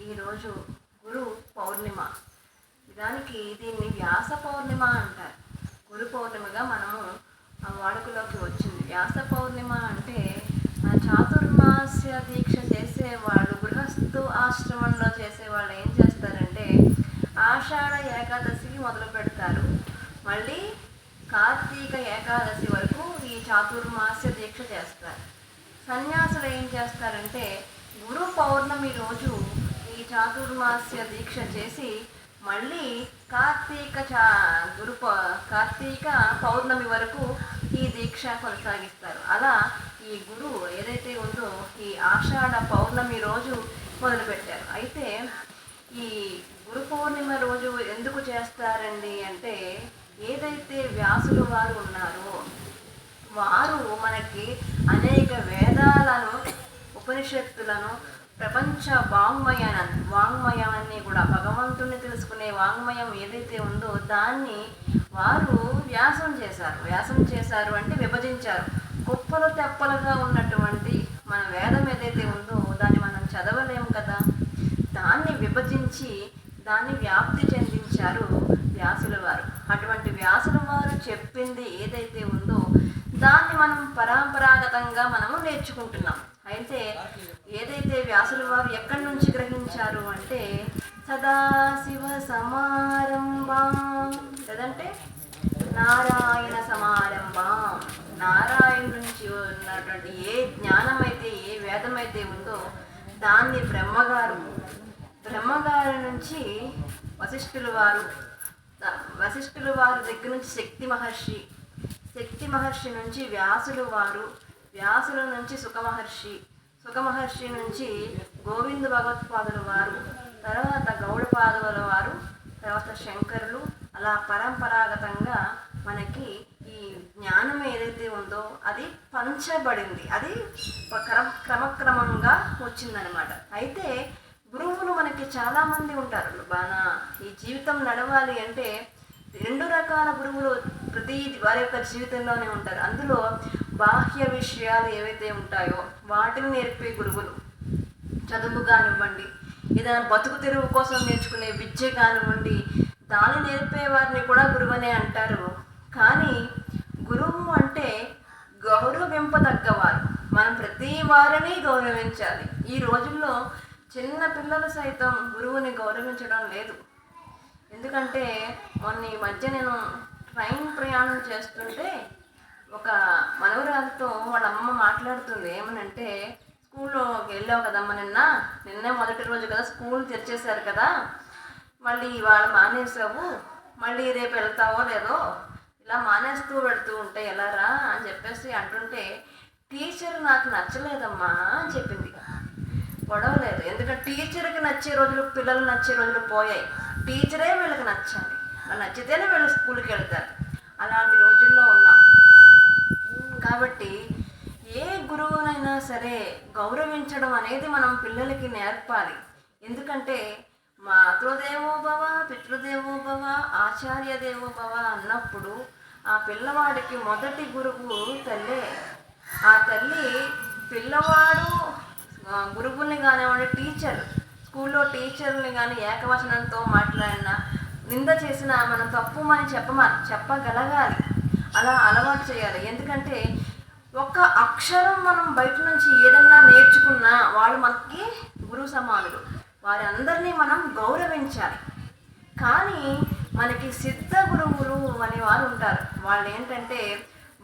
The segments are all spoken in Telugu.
ఈరోజు గురు పౌర్ణిమ. దీన్ని వ్యాస పౌర్ణిమ అంటారు. గురు పౌర్ణిమగా మనము వాడుకలోకి వచ్చింది. వ్యాస పౌర్ణిమ అంటే చాతుర్మాస్య దీక్ష చేసేవాళ్ళు, గృహస్థు ఆశ్రమంలో చేసేవాళ్ళు ఏం చేస్తారంటే ఆషాఢ ఏకాదశికి మొదలు పెడతారు. మళ్ళీ కార్తీక ఏకాదశి వరకు ఈ చాతుర్మాస్య దీక్ష చేస్తారు. సన్యాసులు ఏం చేస్తారంటే గురు పౌర్ణమి రోజు ఈ చాతుర్మాస్య దీక్ష చేసి మళ్ళీ కార్తీక పౌర్ణమి వరకు ఈ దీక్ష కొనసాగిస్తారు. అలా ఈ గురువు ఏదైతే ఉందో ఈ ఆషాఢ పౌర్ణమి రోజు మొదలుపెట్టారు. అయితే ఈ గురు పౌర్ణిమ రోజు ఎందుకు చేస్తారండి అంటే, ఏదైతే వ్యాసులు వారు ఉన్నారో వారు మనకి అనేక వేదాలను, ఉపనిషత్తులను, ప్రపంచ వాంగ్మయాన్ని కూడా భగవంతుని తెలుసుకునే వాంగ్మయం ఏదైతే ఉందో దాన్ని వారు వ్యాసం చేశారు అంటే విభజించారు. కుప్పలు తెప్పలుగా ఉన్నటువంటి మన వేదం ఏదైతే ఉందో దాన్ని మనం చదవలేము కదా, దాన్ని విభజించి దాన్ని వ్యాప్తి చెందించారు వ్యాసుల వారు. అటువంటి వ్యాసుల వారు చెప్పింది ఏదైతే ఉందో దాన్ని మనం పరంపరాగతంగా మనము నేర్చుకుంటున్నాం. అయితే ఏదైతే వ్యాసుల వారు ఎక్కడి నుంచి గ్రహించారు అంటే సదాశివ సమారంభం, లేదంటే నారాయణ సమారంభం. నారాయణ నుంచి ఉన్నటువంటి ఏ జ్ఞానం అయితే, ఏ వేదం అయితే ఉందో దాన్ని బ్రహ్మగారు నుంచి వశిష్ఠుల వారు దగ్గర నుంచి శక్తి మహర్షి నుంచి వ్యాసుల నుంచి సుఖ మహర్షి నుంచి గోవింద భగవత్పాదుల వారు, తర్వాత గౌడపాదుల వారు, తర్వాత శంకరులు, అలా పరంపరాగతంగా మనకి ఈ జ్ఞానం ఏదైతే ఉందో అది పంచబడింది. అది క్రమక్రమంగా వచ్చిందనమాట. అయితే గురువులు మనకి చాలామంది ఉంటారు. ఈ జీవితం నడవాలి అంటే 2 రకాల గురువులు ప్రతి వారి యొక్క జీవితంలోనే ఉంటారు. అందులో బాహ్య విషయాలు ఏవైతే ఉంటాయో వాటిని నేర్పే గురువులు, చదువు కానివ్వండి, ఏదైనా బతుకు తెరువు కోసం నేర్చుకునే విద్య కానివ్వండి, దాన్ని నేర్పే వారిని కూడా గురువనే అంటారు. కానీ గురువు అంటే గౌరవింపదగ్గవారు. మనం ప్రతి వారిని గౌరవించాలి. ఈ రోజుల్లో చిన్న పిల్లలు సైతం గురువుని గౌరవించడం లేదు. ఎందుకంటే ఈ మధ్య నేను ట్రైన్ ప్రయాణం చేస్తుంటే ఒక మనవరాలతో వాళ్ళ అమ్మ మాట్లాడుతుంది. ఏమనంటే, స్కూల్లోకి వెళ్ళావు కదమ్మ, నిన్నే మొదటి రోజు కదా, స్కూల్ తెరిచేశారు కదా, మళ్ళీ ఇవాళ మానేసావు, మళ్ళీ రేపు వెళ్తావో లేదో, ఇలా మానేస్తూ పెడుతూ ఉంటే ఎలారా అని చెప్పేసి అంటుంటే, టీచర్ నాకు నచ్చలేదమ్మా అని చెప్పింది. గొడవ లేదు, ఎందుకంటే టీచర్కి నచ్చే రోజులు, పిల్లలు నచ్చే రోజులు పోయాయి. టీచరే వీళ్ళకి నచ్చాలి, నచ్చితేనే వీళ్ళు స్కూల్కి వెళ్తారు. అలాంటి రోజుల్లో ఉన్నాం. కాబట్టి ఏ గురువునైనా సరే గౌరవించడం అనేది మనం పిల్లలకి నేర్పాలి. ఎందుకంటే మాతృదేవో భవ, పితృదేవో భవ, ఆచార్య దేవో భవ అన్నప్పుడు ఆ పిల్లవాడికి మొదటి గురువు తల్లే. ఆ తల్లి పిల్లవాడు గురువుల్ని కానివ్వండి, స్కూల్లో టీచర్ని కానీ ఏకవచనంతో మాట్లాడినా, నింద చేసినా మనం తప్పుమని చెప్పగలగాలి. అలా అలవాటు చేయాలి. ఎందుకంటే ఒక అక్షరం మనం బయట నుంచి ఏదన్నా నేర్చుకున్నా వాళ్ళు మనకి గురువు సమానులు. వారి అందరినీ మనం గౌరవించాలి. కానీ మనకి సిద్ధ గురువులు అనేవారు ఉంటారు. వాళ్ళు ఏంటంటే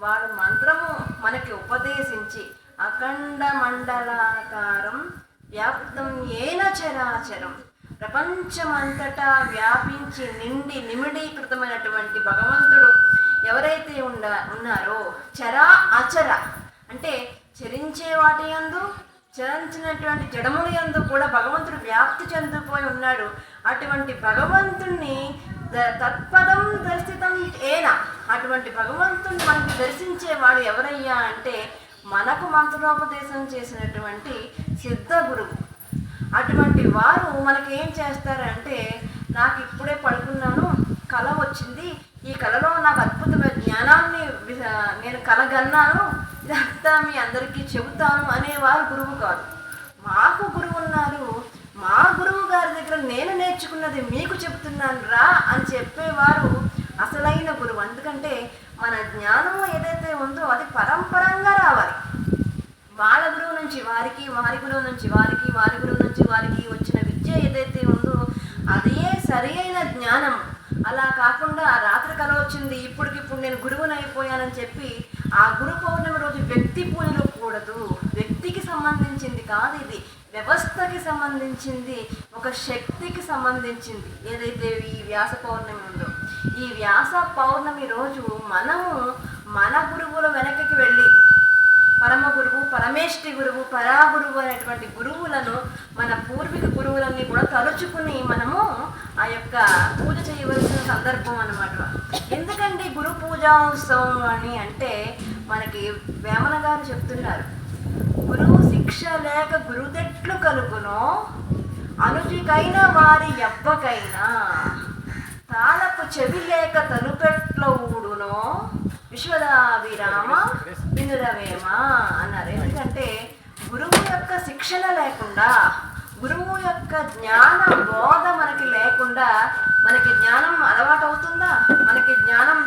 వాళ్ళు మంత్రము మనకి ఉపదేశించి అఖండ మండలాకారం వ్యాప్తం ఏన చరాచరం, ప్రపంచమంతటా వ్యాపించి నిమిడీకృతమైనటువంటి భగవంతుడు ఎవరైతే ఉన్నారో చరా అచర అంటే చరించే వాటి యందు, చరించినటువంటి జడముల యందు కూడా భగవంతుడు వ్యాప్తి చెందిపోయి ఉన్నాడు. అటువంటి భగవంతుణ్ణి తత్పదం దర్శితం ఏన, అటువంటి భగవంతుని మనకి దర్శించేవాడు ఎవరయ్యా అంటే మనకు మంత్రోపదేశం చేసినటువంటి సిద్ధ గురువు. అటువంటి వారు మనకి ఏం చేస్తారంటే, నాకు ఇప్పుడే పడుకున్నాను, కల వచ్చింది, ఈ కలలో నాకు అద్భుతమైన జ్ఞానాన్ని నేను కలగన్నాను, ఇదంతా మీ అందరికీ చెబుతాను అనేవారు గురువు కాదు. మాకు గురువు ఉన్నారు, మా గురువు నేను నేర్చుకున్నది మీకు చెప్తున్నాను రా అని చెప్పేవారు అసలైన గురువు. ఎందుకంటే మన జ్ఞానము ఏదైతే ఉందో అది పరంపరంగా రావాలి. వాళ్ళ గురువు నుంచి వారికి, వారి గురువు నుంచి వారికి, వారి గురువు నుంచి వారికి వచ్చిన విద్య ఏదైతే ఉందో అదే సరి అయిన జ్ఞానం. అలా కాకుండా రాత్రి కల వచ్చింది ఇప్పటికిప్పుడు నేను గురువుని అయిపోయానని చెప్పి ఆ గురు పౌర్ణమి రోజు వ్యక్తి పూజలు కూడదు. వ్యక్తికి సంబంధించింది కాదు ఇది, వ్యవస్థకి సంబంధించింది, ఒక శక్తికి సంబంధించింది. ఏదైతే ఈ వ్యాస పౌర్ణమి ఉందో ఈ వ్యాస పౌర్ణమి రోజు మనము మన గురువుల వెనకకి వెళ్ళి పరమ గురువు, పరమేష్టి గురువు, పరాగురువు అనేటువంటి గురువులను, మన పూర్వీక గురువులన్నీ కూడా తలుచుకుని మనము ఆ యొక్క పూజ చేయవలసిన సందర్భం అన్నమాట. ఎందుకంటే గురు పూజా ఉత్సవం అని అంటే మనకి వేమన గారు చెప్తున్నారు, గురువు శిక్ష లేక గురుదెట్లు కలుగునో అనుజుకైన వారి ఎవ్వకైనా తాళపు చెవి లేక తలుపెట్ల ఊడునో విశ్వదాభిరామ వినురవేమ అన్నారు. ఎందుకంటే గురువు యొక్క శిక్షణ లేకుండా, గురువు యొక్క జ్ఞాన బోధ మనకి లేకుండా మనకి జ్ఞానం అలవాటు అవుతుందా? మనకి జ్ఞానం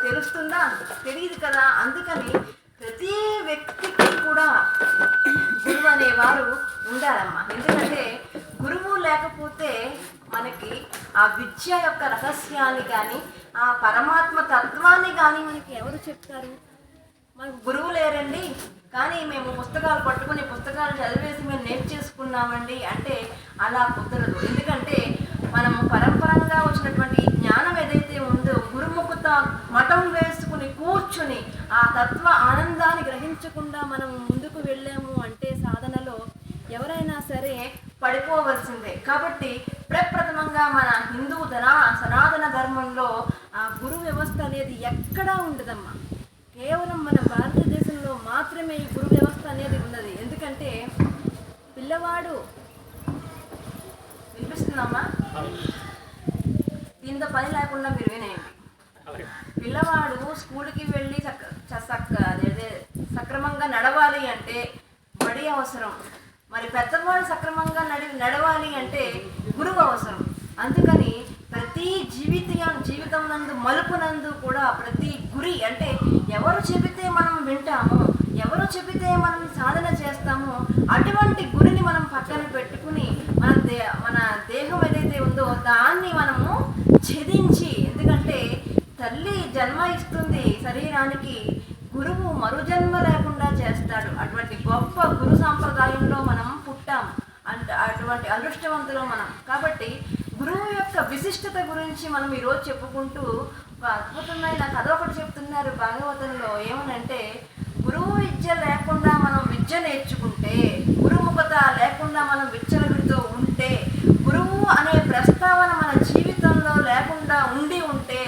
తెలుస్తుందా? తెలియదు కదా. అందుకని ప్రతి వ్యక్తికి కూడా గురువు అనేవారు ఉండాలమ్మా. ఎందుకంటే గురువు లేకపోతే మనకి ఆ విద్య యొక్క రహస్యాన్ని కానీ, ఆ పరమాత్మ తత్వాన్ని కానీ మనకి ఎవరు చెప్తారు? మనకు గురువు లేరండి, కానీ మేము పుస్తకాలు పట్టుకుని పుస్తకాలు చదివేసి మేము నేర్చేసుకున్నామండి అంటే అలా కుదరదు. ఎందుకంటే మనము పరంపరంగా వచ్చినటువంటి జ్ఞానం ఏదైతే ఉందో గురుముఖత మఠం వేసుకుని కూర్చుని ఆ తత్వ ఆనందాన్ని గ్రహించకుండా మనం ముందుకు వెళ్ళాము అంటే సాధనలో ఎవరైనా సరే పడిపోవలసిందే. కాబట్టి ప్రప్రథమంగా మన హిందూ సనాతన ధర్మంలో ఆ గురు వ్యవస్థ అనేది ఎక్కడా ఉండదమ్మా. కేవలం మన భారతదేశంలో మాత్రమే ఈ గురు వ్యవస్థ అనేది ఉన్నది. ఎందుకంటే పిల్లవాడు వినిపిస్తుందమ్మా, దీంతో పని లేకుండా మీరు వినేయండి. పిల్లవాడు స్కూల్కి వెళ్ళి సక్రమంగా నడవాలి అంటే బడి అవసరం. మరి పెద్దవాడు సక్రమంగా నడవాలి అంటే గురువు అవసరం. అందుకని ప్రతి జీవితం నందు మలుపునందు కూడా ప్రతి గురి అంటే ఎవరు చెబితే మనం వింటామో, ఎవరు చెబితే మనం సాధన చేస్తామో అటువంటి గురిని మనం పక్కన పెట్టుకుని మన దేహం ఏదైతే ఉందో దాన్ని మనము ఛేదించి, ఎందుకంటే తల్లి జన్మ ఇస్తుంది శరీరానికి, గురువు మరుజన్మ లేకుండా చేస్తాడు. అటువంటి గొప్ప గురు సాంప్రదాయంలో మనం పుట్టాం, అటువంటి అదృష్టవంతులు మనం. కాబట్టి గురువు యొక్క విశిష్టత గురించి మనం ఈరోజు చెప్పుకుంటూ ఒక అద్భుతమైన కథ ఒకటి చెప్తున్నారు భాగవతంలో. ఏమనంటే గురువు విద్య లేకుండా మనం విద్య నేర్చుకుంటే, గురుముఖత లేకుండా మనం విచ్చలవిడితో ఉంటే, గురువు అనే ప్రస్తావన మన జీవితంలో లేకుండా ఉంటే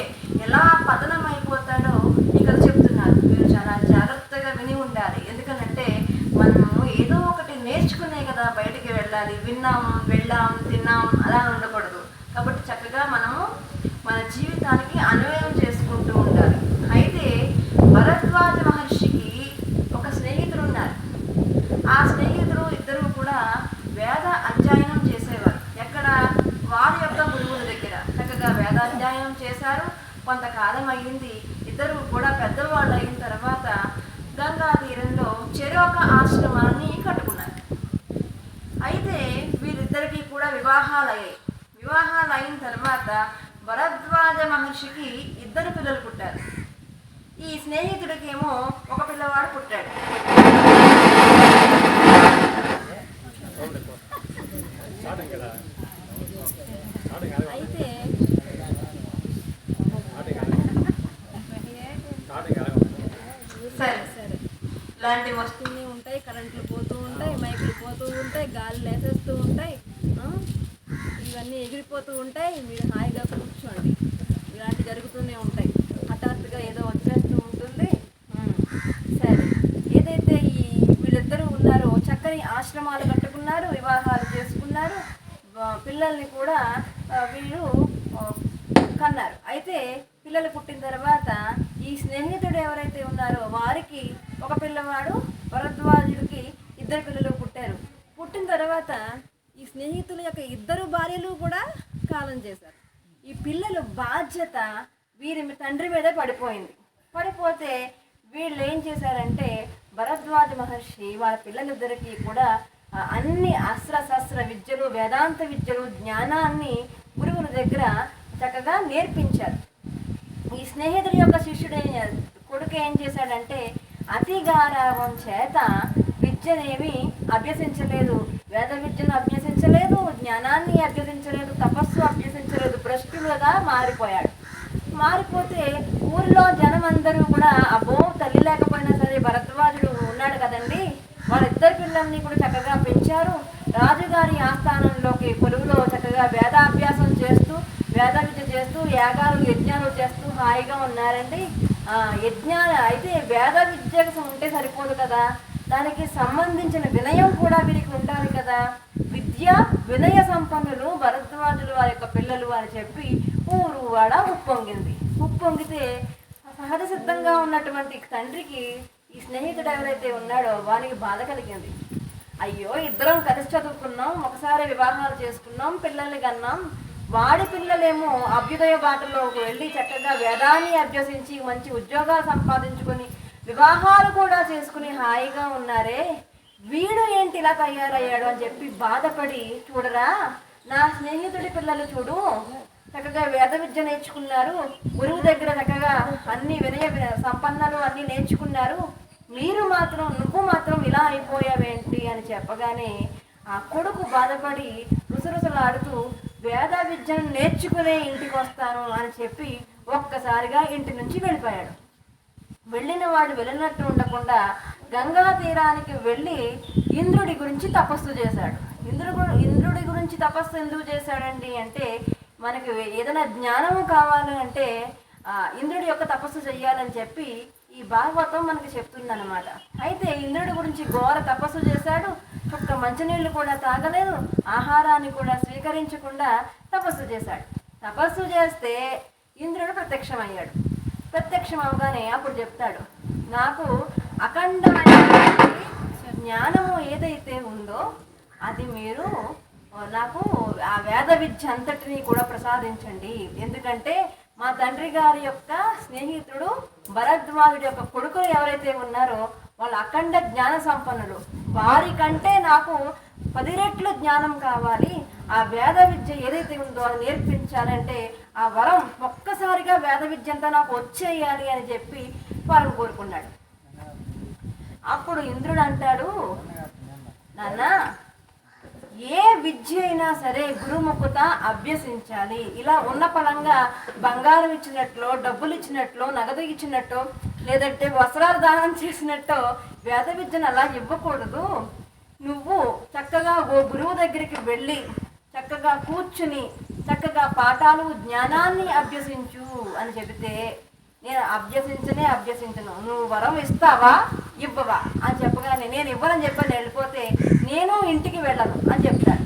ఎలా పతనమైపోతాడో ఇక్కడ చెప్తున్నారు. మీరు చాలా జాగ్రత్తగా విని ఉండాలి. ఎందుకనంటే మనము ఏదో ఒకటి నేర్చుకునే కదా బయటికి వెళ్ళాలి. విన్నాం, వెళ్ళాం, తిన్నాం అలా ఉండకూడదు. కాబట్టి చక్కగా మనము మన జీవితానికి అన్వయం చేసుకుంటూ ఉండాలి. అయితే భరద్వాజ మహర్షికి ఒక స్నేహితుడు ఉన్నారు. ఆ స్నేహితుడు ఇద్దరు కూడా వేద అధ్యయనం చేసేవారు. ఎక్కడ? వారి యొక్క గురువుల దగ్గర చక్కగా వేదాధ్యయనం చేశారు. కొంతకాలం అయ్యింది. ఇద్దరు కూడా పెద్దవాళ్ళు అయిన తర్వాత గంగా తీరంలో చెరొక ఆశ్రమాన్ని కట్టుకున్నారు. అయితే వీరిద్దరికీ కూడా వివాహాలు అయ్యాయి. వివాహాలు అయిన తర్వాత భరద్వాజ మహర్షికి ఇద్దరు పిల్లలు పుట్టారు. ఈ స్నేహితుడికేమో ఒక పిల్లవాడు పుట్టాడు. అయితే సరే ఇలాంటివి వస్తూనే ఉంటాయి, కరెంట్లు పోతూ ఉంటాయి, మైకులు పోతూ ఉంటాయి, గాలి లేసేస్తూ ఉంటాయి, ఇవన్నీ ఎగిరిపోతూ ఉంటాయి. మీరు హాయిగా కూర్చోండి, ఇలాంటివి జరుగుతూనే ఉంటాయి. హఠాత్తుగా ఏదో వచ్చేస్తూ ఉంటుంది. సరే, ఏదైతే వీళ్ళిద్దరూ ఉన్నారో చక్కని ఆశ్రమాలు కట్టుకున్నారు, వివాహాలు చేసుకున్నారు, పిల్లల్ని కూడా వీళ్ళు కన్నారు. అయితే పిల్లలు పుట్టిన తర్వాత ఈ స్నేహితుడు ఎవరైతే ఉన్నారో వారికి ఒక పిల్లవాడు, భరద్వాజుడికి ఇద్దరు పిల్లలు పుట్టారు. పుట్టిన తర్వాత ఈ స్నేహితుల యొక్క ఇద్దరు భార్యలు కూడా కాలం చేశారు. ఈ పిల్లలు బాధ్యత వీరి తండ్రి మీదే పడిపోయింది. పడిపోతే వీళ్ళు ఏం చేశారంటే భరద్వాజ మహర్షి వాళ్ళ పిల్లలిద్దరికీ కూడా అన్ని అస్త్రశస్త్ర విద్యలు, వేదాంత విద్యలు, జ్ఞానాన్ని గురువుల దగ్గర చక్కగా నేర్పించారు. ఈ స్నేహితుడి యొక్క శిష్యుడు కొడుకు ఏం చేశాడంటే అతి గారావం చేత విద్యనేమి అభ్యసించలేదు, వేద విద్యను అభ్యసించలేదు, జ్ఞానాన్ని అభ్యసించలేదు, తపస్సు అభ్యసించలేదు, భ్రష్టులుగా మారిపోయాడు. మారిపోతే ఊరిలో జనం అందరూ కూడా అబ్బో తల్లి లేకపోయినా సరే భరద్వాజుడు ఉన్నాడు కదండి, వాళ్ళిద్దరు పిల్లల్ని కూడా చక్కగా పెంచారు, రాజుగారి ఆస్థానంలోకి కొలువులో చక్కగా వేదాభ్యాసం చేస్తూ వేద విద్య చేస్తూ యాగాలు యజ్ఞాలు చేస్తూ హాయిగా ఉన్నారండి. యజ్ఞాలు అయితే వేద విద్యకు ఉంటే సరిపోదు కదా, దానికి సంబంధించిన వినయం కూడా వీరికి ఉండాలి కదా. విద్య వినయ సంపన్నులు భరద్వాజులు వారి యొక్క పిల్లలు అని చెప్పి ఊరు వాడ ఉప్పొంగింది. ఉప్పొంగితే సహజ సిద్ధంగా ఉన్నటువంటి తండ్రికి ఈ స్నేహితుడు ఎవరైతే ఉన్నాడో వానికి బాధ కలిగింది. అయ్యో ఇద్దరం కలిసి చదువుకున్నాం, ఒకసారి వివాహాలు చేసుకున్నాం, పిల్లల్ని కన్నాం, వాడి పిల్లలేమో అభ్యుదయ బాటలోకి వెళ్ళి చక్కగా వేదాన్ని అభ్యసించి మంచి ఉద్యోగాలు సంపాదించుకొని వివాహాలు కూడా చేసుకుని హాయిగా ఉన్నారే, వీడు ఏంటి ఇలా తయారయ్యాడు అని చెప్పి బాధపడి చూడరా నా స్నేహితుడి పిల్లలు చూడు చక్కగా వేద విద్య నేర్చుకున్నారు, గురువు దగ్గర చక్కగా అన్ని వినయ సంపన్నలు అన్ని నేర్చుకున్నారు, నువ్వు మాత్రం ఇలా అయిపోయావేంటి అని చెప్పగానే ఆ కొడుకు బాధపడి రుసరుసలాడుతూ వేద విద్యను నేర్చుకునే ఇంటికి వస్తాను అని చెప్పి ఒక్కసారిగా ఇంటి నుంచి వెళ్ళిపోయాడు. వెళ్ళిన వాడు వెళ్ళినట్టు ఉండకుండా గంగా తీరానికి వెళ్ళి ఇంద్రుడి గురించి తపస్సు చేశాడు. ఇంద్రుడి గురించి తపస్సు ఎందుకు చేశాడండి అంటే మనకి ఏదైనా జ్ఞానము కావాలి అంటే ఇంద్రుడి యొక్క తపస్సు చెయ్యాలని చెప్పి ఈ భాగవతం మనకి చెప్తుందన్నమాట. అయితే ఇంద్రుడి గురించి ఘోర తపస్సు చేశాడు, చుక్క మంచినీళ్ళు కూడా తాగలేదు, ఆహారాన్ని కూడా స్వీకరించకుండా తపస్సు చేశాడు. తపస్సు చేస్తే ఇంద్రుడు ప్రత్యక్షమయ్యాడు. ప్రత్యక్షం అవగానే అప్పుడు చెప్తాడు, నాకు అఖండమైన జ్ఞానము ఏదైతే ఉందో అది మీరు నాకు ఆ వేద విద్య అంతటిని కూడా ప్రసాదించండి. ఎందుకంటే మా తండ్రి గారి యొక్క స్నేహితుడు భరద్వాజుడి యొక్క కొడుకులు ఎవరైతే ఉన్నారో వాళ్ళు అఖండ జ్ఞాన సంపన్నులు, వారికంటే నాకు 10 రెట్లు జ్ఞానం కావాలి, ఆ వేద విద్య ఏదైతే ఉందో అది నేర్పించాలంటే ఆ వరం ఒక్కసారిగా వేద విద్య అంతా నాకు వచ్చేయాలి అని చెప్పి వరం కోరుకున్నాడు. అప్పుడు ఇంద్రుడు అంటాడు, నాన్న ఏ విద్య అయినా సరే గురుముఖత అభ్యసించాలి. ఇలా ఉన్న పలంగా బంగారం ఇచ్చినట్లు, డబ్బులు ఇచ్చినట్లు, నగదు ఇచ్చినట్టు, లేదంటే వస్త్రాలు దానం చేసినట్టు వేద విద్యను అలా ఇవ్వకూడదు. నువ్వు చక్కగా ఓ గురువు దగ్గరికి వెళ్ళి చక్కగా కూర్చుని చక్కగా పాఠాలు జ్ఞానాన్ని అభ్యసించు అని చెబితే నేను అభ్యసించను, నువ్వు వరం ఇస్తావా ఇవ్వవా అని చెప్పగానే నేను ఇవ్వనని చెప్పని వెళ్ళిపోతే నేను ఇంటికి వెళ్ళను అని చెప్తాడు.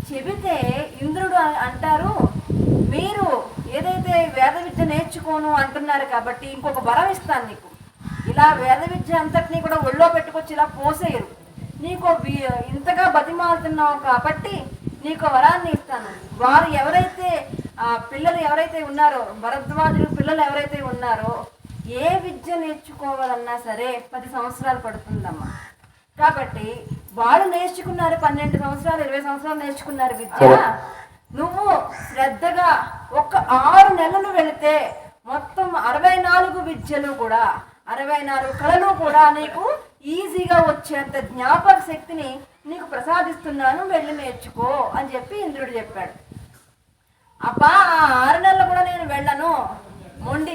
చెబితే ఇంద్రుడు అంటారు, మీరు ఏదైతే వేద విద్య నేర్చుకోను అంటున్నారు కాబట్టి ఇంకొక వరం ఇస్తాను నీకు. ఇలా వేద విద్య అంతటినీ కూడా ఒళ్ళో పెట్టుకొచ్చి ఇలా పోసేయరు, నీకు ఇంతగా బతిమాలుతున్నావు కాబట్టి నీకు వరాన్ని ఇస్తాను. వారు ఎవరైతే పిల్లలు ఎవరైతే ఉన్నారో భరద్వాజుడు పిల్లలు ఎవరైతే ఉన్నారో ఏ విద్య నేర్చుకోవాలన్నా సరే 10 సంవత్సరాలు పడుతుందమ్మా. కాబట్టి వాళ్ళు నేర్చుకున్నారు 12 సంవత్సరాలు 20 సంవత్సరాలు నేర్చుకున్నారు విద్య. నువ్వు శ్రద్ధగా ఒక 6 నెలలు వెళితే మొత్తం 64 విద్యలు కూడా 64 కళలు కూడా నీకు ఈజీగా వచ్చేంత జ్ఞాపక శక్తిని నీకు ప్రసాదిస్తున్నాను, వెళ్ళి నేర్చుకో అని చెప్పి ఇంద్రుడు చెప్పాడు. అబ్బా 6 నెలలు కూడా నేను వెళ్ళను.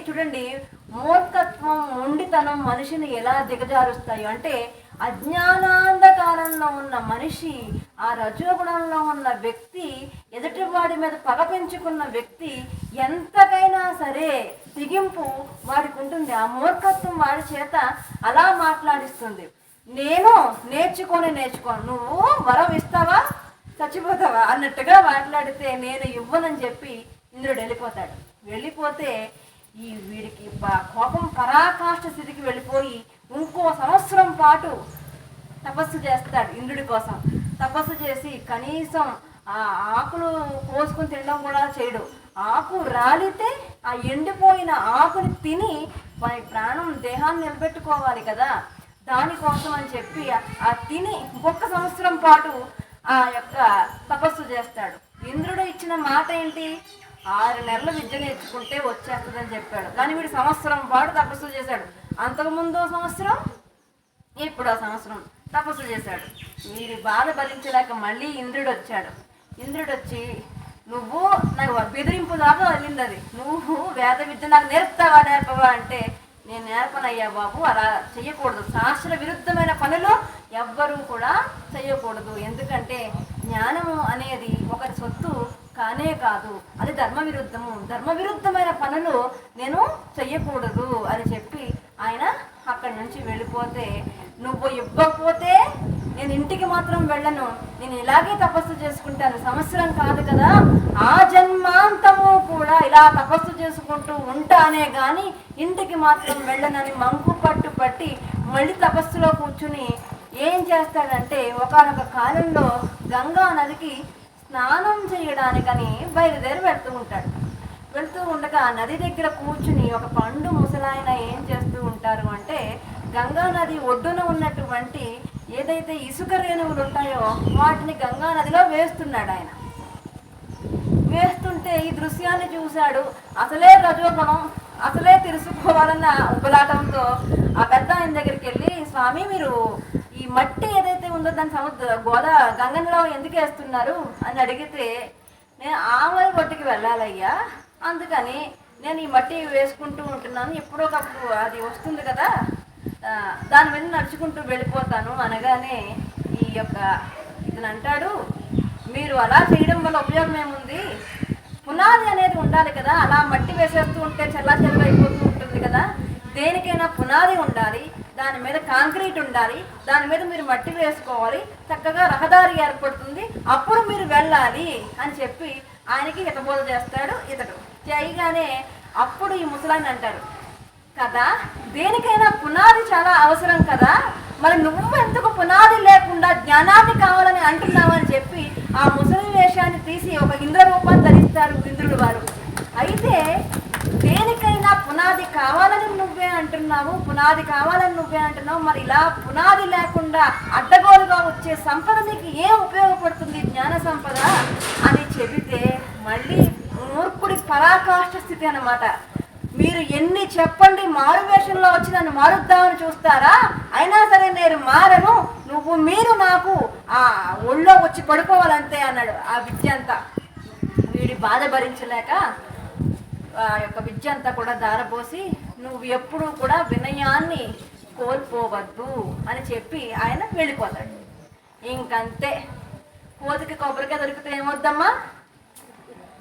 చూడండి మూర్ఖత్వం, మొండితనం మనిషిని ఎలా దిగజారుస్తాయో అంటే అజ్ఞానాంధకారంలో ఉన్న మనిషి, ఆ రజోగుణంలో ఉన్న వ్యక్తి, ఎదుటివాడి మీద పగ పెంచుకున్న వ్యక్తి ఎంతకైనా సరే తెగింపు వాడికి ఉంటుంది. ఆ మూర్ఖత్వం వాడి చేత అలా మాట్లాడిస్తుంది. నేను నేర్చుకోను, నువ్వు వరం ఇస్తావా చచ్చిపోతావా అన్నట్టుగా మాట్లాడితే నేను ఇవ్వనని చెప్పి ఇంద్రుడు వెళ్ళిపోతాడు. వెళ్ళిపోతే వీడికి కోపం పరాకాష్ఠ స్థితికి వెళ్ళిపోయి ఇంకో సంవత్సరం పాటు తపస్సు చేస్తాడు ఇంద్రుడి కోసం. తపస్సు చేసి కనీసం ఆ ఆకులు కోసుకొని తినడం కూడా చేయడు. ఆకు రాలితే ఆ ఎండిపోయిన ఆకుని తిని వారి ప్రాణం దేహాన్ని నిలబెట్టుకోవాలి కదా, దానికోసం అని చెప్పి ఆ తిని 1 సంవత్సరం పాటు ఆ యొక్క తపస్సు చేస్తాడు. ఇంద్రుడు ఇచ్చిన మాట ఏంటి? 6 నెలల విద్య నేర్చుకుంటే వచ్చేస్తుందని చెప్పాడు. కానీ వీడు సంవత్సరం పాటు తపస్సు చేశాడు. అంతకుముందో సంవత్సరం, ఇప్పుడు సంవత్సరం తపస్సు చేశాడు. వీడి బాధ భరించలేక మళ్ళీ ఇంద్రుడు వచ్చాడు. ఇంద్రుడు వచ్చి, నువ్వు నాకు బెదిరింపు దాకా వెళ్ళింది అది, నువ్వు వేద విద్య నాకు నేర్పవా అంటే, నేను నేర్పనయ్యా బాబు, అలా చెయ్యకూడదు. శాస్త్ర విరుద్ధమైన పనులు ఎవ్వరూ కూడా చెయ్యకూడదు. ఎందుకంటే జ్ఞానము అనేది ఒకరి సొత్తు కానే కాదు, అది ధర్మ విరుద్ధము. ధర్మ విరుద్ధమైన పనులు నేను చెయ్యకూడదు అని చెప్పి ఆయన అక్కడి నుంచి వెళ్ళిపోతే, నువ్వు ఇవ్వకపోతే నేను ఇంటికి మాత్రం వెళ్ళను, నేను ఇలాగే తపస్సు చేసుకుంటాను, సంవత్సరం కాదు కదా, ఆ జన్మాంతము కూడా ఇలా తపస్సు చేసుకుంటూ ఉంటానే కానీ ఇంటికి మాత్రం వెళ్ళనని మంకు పట్టి మళ్ళీ తపస్సులో కూర్చుని ఏం చేస్తాడంటే, ఒకానొక కాలంలో గంగా నదికి స్నానం చేయడానికని బయలుదేరి వెళ్తూ ఉండగా నది దగ్గర కూర్చుని ఒక పండు ముసలాయన ఏం చేస్తూ ఉంటారు అంటే, గంగా నది ఒడ్డున ఉన్నటువంటి ఏదైతే ఇసుక రేణువులు ఉంటాయో వాటిని గంగా నదిలో వేస్తున్నాడు. ఆయన వేస్తుంటే ఈ దృశ్యాన్ని చూశాడు. అసలే రజోగుణం, అసలే తెలుసుకోవాలన్న ఉబలాటంతో ఆ పెద్ద ఆయన దగ్గరికి వెళ్ళి, స్వామి మీరు ఈ మట్టి ఏదైతే ఉందో దాని గంగలో ఎందుకు వేస్తున్నారు అని అడిగితే, నేను ఆమె ఒడ్డుకి వెళ్ళాలయ్యా, అందుకని నేను ఈ మట్టి వేసుకుంటూ ఉంటున్నాను, ఎప్పుడోకప్పుడు అది వస్తుంది కదా, దాని మీద నడుచుకుంటూ వెళ్ళిపోతాను అనగానే ఈ యొక్క ఇతను అంటాడు, మీరు అలా చేయడం వల్ల ఉపయోగం ఏముంది, పునాది అనేది ఉండాలి కదా, అలా మట్టి వేసేస్తూ ఉంటే చెల్లా అయిపోతూ ఉంటుంది కదా, దేనికైనా పునాది ఉండాలి, దాని మీద కాంక్రీట్ ఉండాలి, దాని మీద మీరు మట్టి వేసుకోవాలి, చక్కగా రహదారి ఏర్పడుతుంది, అప్పుడు మీరు వెళ్ళాలి అని చెప్పి ఆయనకి హితబోధ చేస్తాడు. ఇతడు చేయగానే అప్పుడు ఈ ముసలాయన అంటారు కదా, దేనికైనా పునాది చాలా అవసరం కదా, మరి నువ్వు ఎందుకు పునాది లేకుండా జ్ఞానాన్ని కావాలని అంటున్నావు అని చెప్పి ఆ ముసలి వేషాన్ని తీసి ఒక ఇంద్ర రూపాన్ని ధరిస్తారు ఇంద్రుడు వారు. అయితే దేనికైనా పునాది కావాలని నువ్వే అంటున్నావు, మరి ఇలా పునాది లేకుండా అడ్డగోలుగా వచ్చే సంపద నీకు ఏం ఉపయోగపడుతుంది, జ్ఞాన సంపద అని చెబితే మళ్ళీ మూర్ఖుడి పరాకాష్ఠ స్థితి అన్నమాట. మీరు ఎన్ని చెప్పండి, మారు వేషంలో వచ్చి నన్ను మారుద్దామని చూస్తారా, అయినా సరే నేను మారను, మీరు నాకు ఆ ఒళ్ళో వచ్చి పడుకోవాలంతే అన్నాడు. ఆ విద్య అంతా వీడి బాధ భరించలేక ఆ యొక్క విద్య అంతా కూడా దారపోసి, నువ్వు ఎప్పుడూ కూడా వినయాన్ని కోల్పోవద్దు అని చెప్పి ఆయన వెళ్ళిపోతాడు. ఇంకంతే, కోతికి కొబ్బరికాయ దొరికితే ఏమొద్దమ్మా,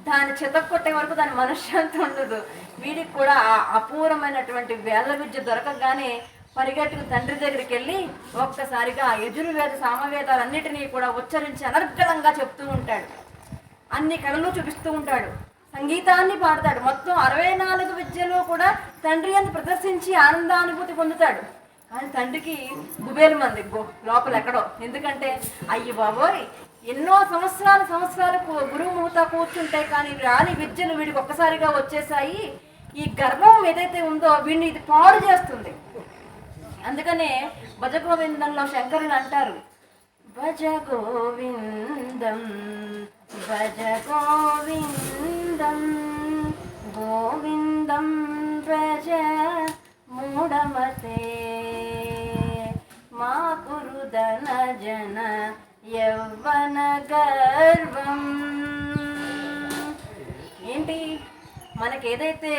దాన్ని చితక్కొట్టే వరకు దాని మనశ్శాంతి ఉండదు. వీడికి కూడా ఆ అపూర్వమైనటువంటి వేద విద్య దొరకగానే పరిగెట్టుకు తండ్రి దగ్గరికి వెళ్ళి ఒక్కసారిగా యజుర్వేద సామవేదాలన్నిటినీ కూడా ఉచ్చరించి అనర్గళంగా చెప్తూ ఉంటాడు. అన్ని కళలు చూపిస్తూ ఉంటాడు, సంగీతాన్ని పాడతాడు. మొత్తం 64 విద్యలు కూడా తండ్రి అని ప్రదర్శించి ఆనందానుభూతి పొందుతాడు. కానీ తండ్రికి గుబేలు మంది లోపల ఎక్కడో, ఎందుకంటే అయ్యి బాబోయ్ ఎన్నో సంవత్సరాలకు గురువు మూత కూర్చుంటే కానీ రాని విద్యలు వీడికి ఒక్కసారిగా వచ్చేసాయి, ఈ గర్వం ఏదైతే ఉందో వీడిని ఇది పాడు చేస్తుంది. అందుకనే భజ గోవిందంలో శంకరులు అంటారు, భజ గోవిందం భజ గోవిందం గోవిందం భజ మూఢమతే మా కురుదన జన యవ్వన గర్వం. ఏంటి మనకి ఏదైతే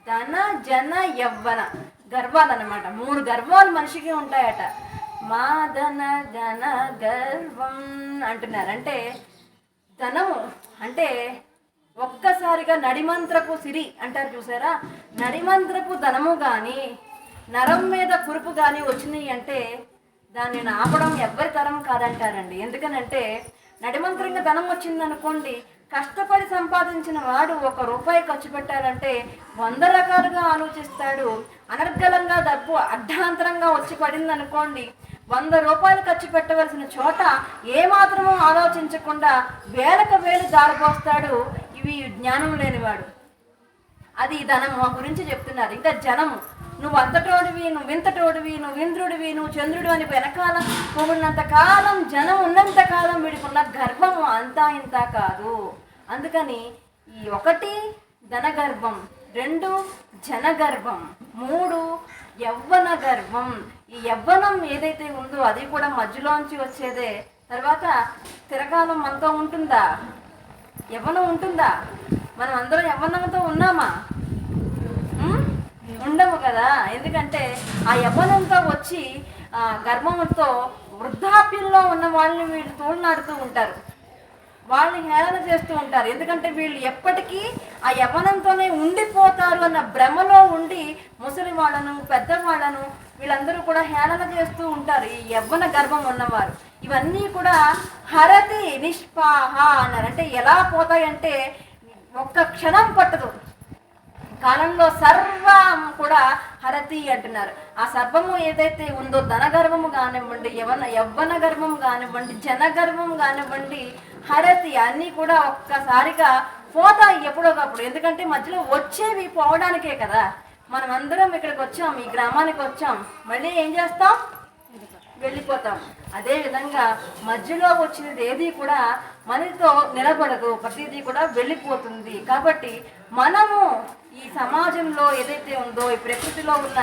ధన జన యవ్వన గర్వాలన్నమాట, 3 గర్వాలు మనిషికి ఉంటాయట. మా ధన జన గర్వం అంటున్నారు. అంటే ధనము అంటే ఒక్కసారిగా నడిమంత్రపు సిరి అంటారు చూసారా, నడిమంత్రపు ధనము కానీ నరం మీద కురుపు కానీ వచ్చినాయి అంటే దాన్ని ఆపడం ఎవ్వరి తరం కాదంటారండి. ఎందుకనంటే నడిమంత్రంగా ధనం వచ్చిందనుకోండి, కష్టపడి సంపాదించిన వాడు 1 రూపాయి ఖర్చు పెట్టాలంటే 100 రకాలుగా ఆలోచిస్తాడు. అనర్గళంగా డబ్బు అర్ధాంతరంగా వచ్చి పడింది అనుకోండి, 100 రూపాయలు ఖర్చు పెట్టవలసిన చోట ఏమాత్రమూ ఆలోచించకుండా వేలకు వేలు దారిపోస్తాడు ఇవి జ్ఞానం లేనివాడు. అది ధనం గురించి చెప్తున్నారు. ఇంకా జనము, నువ్వు అంతటోడివి, నువ్వు వింతటోడివి, నువ్వు ఇంద్రుడివి, నువ్వు చంద్రుడు అని వెనకాల పొగిడినంత కాలం, జనం ఉన్నంత కాలం వీడికున్న గర్వము అంతా ఇంత కాదు. అందుకని ఈ 1 ధన గర్వం, 2 జన గర్వం, 3 యవ్వన గర్వం. ఈ యవ్వనం ఏదైతే ఉందో అది కూడా మధ్యలోంచి వచ్చేదే. తర్వాత తిరకాలం మనతో ఉంటుందా? యవ్వనం ఉంటుందా? మనం అందరం యవ్వనంతో ఉన్నామా? ఉండము కదా. ఎందుకంటే ఆ యవ్వనంతో వచ్చి గర్భంతో వృద్ధాప్యంలో ఉన్న వాళ్ళని వీళ్ళు తోలునాడుతూ ఉంటారు, వాళ్ళని హేళన చేస్తూ ఉంటారు. ఎందుకంటే వీళ్ళు ఎప్పటికీ ఆ యవ్వనంతోనే ఉండిపోతారు అన్న భ్రమలో ఉండి ముసలి వాళ్ళను, పెద్దవాళ్ళను వీళ్ళందరూ కూడా హేళన చేస్తూ ఉంటారు, ఈ యవ్వన గర్భం ఉన్నవారు. ఇవన్నీ కూడా హరతి నిష్పాహ అన్నారు. అంటే ఎలా పోతాయంటే ఒక్క క్షణం పట్టదు, కాలంలో సర్వం కూడా హరతి అంటున్నారు. ఆ సర్వము ఏదైతే ఉందో ధనగర్వము కానివ్వండి, యవ్వన గర్భం కానివ్వండి, జనగర్భం కానివ్వండి, హరతి అన్నీ కూడా ఒక్కసారిగా పోతాయి ఎప్పుడోకప్పుడు. ఎందుకంటే మధ్యలో వచ్చేవి పోవడానికే కదా. మనం అందరం ఇక్కడికి వచ్చాం, ఈ గ్రామానికి వచ్చాం, మళ్ళీ ఏం చేస్తాం? వెళ్ళిపోతాం. అదేవిధంగా మధ్యలో వచ్చినది ఏది కూడా మనతో నిలబడదు, ప్రతిదీ కూడా వెళ్ళిపోతుంది. కాబట్టి మనము ఈ సమాజంలో ఏదైతే ఉందో, ఈ ప్రకృతిలో ఉన్న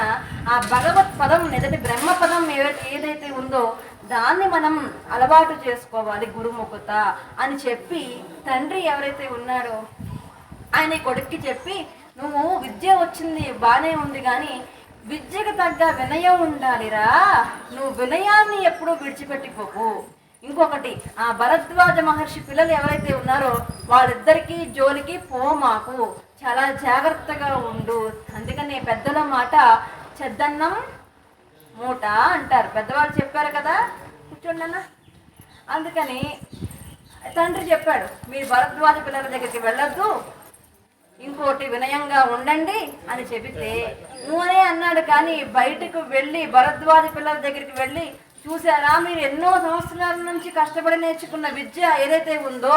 ఆ భగవత్ పదం, ఏదైతే బ్రహ్మ పదం ఏదైతే ఉందో దాన్ని మనం అలవాటు చేసుకోవాలి. గురుముఖత అని చెప్పి తండ్రి ఎవరైతే ఉన్నాడో ఆయన కొడుక్కి చెప్పి, నువ్వు విద్య వచ్చింది బాగానే ఉంది కానీ విద్యకు తగ్గ వినయం ఉండాలిరా, నువ్వు వినయాన్ని ఎప్పుడూ విడిచిపెట్టిపోకు. ఇంకొకటి, ఆ భరద్వాజ మహర్షి పిల్లలు ఎవరైతే ఉన్నారో వాళ్ళిద్దరికీ జోలికి పోమాకు, చాలా జాగ్రత్తగా ఉండు. అందుకని పెద్దల మాట చెద్దన్నం మూట అంటారు, పెద్దవాళ్ళు చెప్పారు కదా. కూర్చోండి అన్న. అందుకని తండ్రి చెప్పాడు, మీరు భరద్వాజ పిల్లల దగ్గరికి వెళ్ళొద్దు, ఇంకోటి వినయంగా ఉండండి అని చెబితే నువ్వనే అన్నాడు. కానీ బయటకు వెళ్ళి భరద్వాజ పిల్లల దగ్గరికి వెళ్ళి, చూసారా మీరు ఎన్నో సంవత్సరాల నుంచి కష్టపడి నేర్చుకున్న విద్య ఏదైతే ఉందో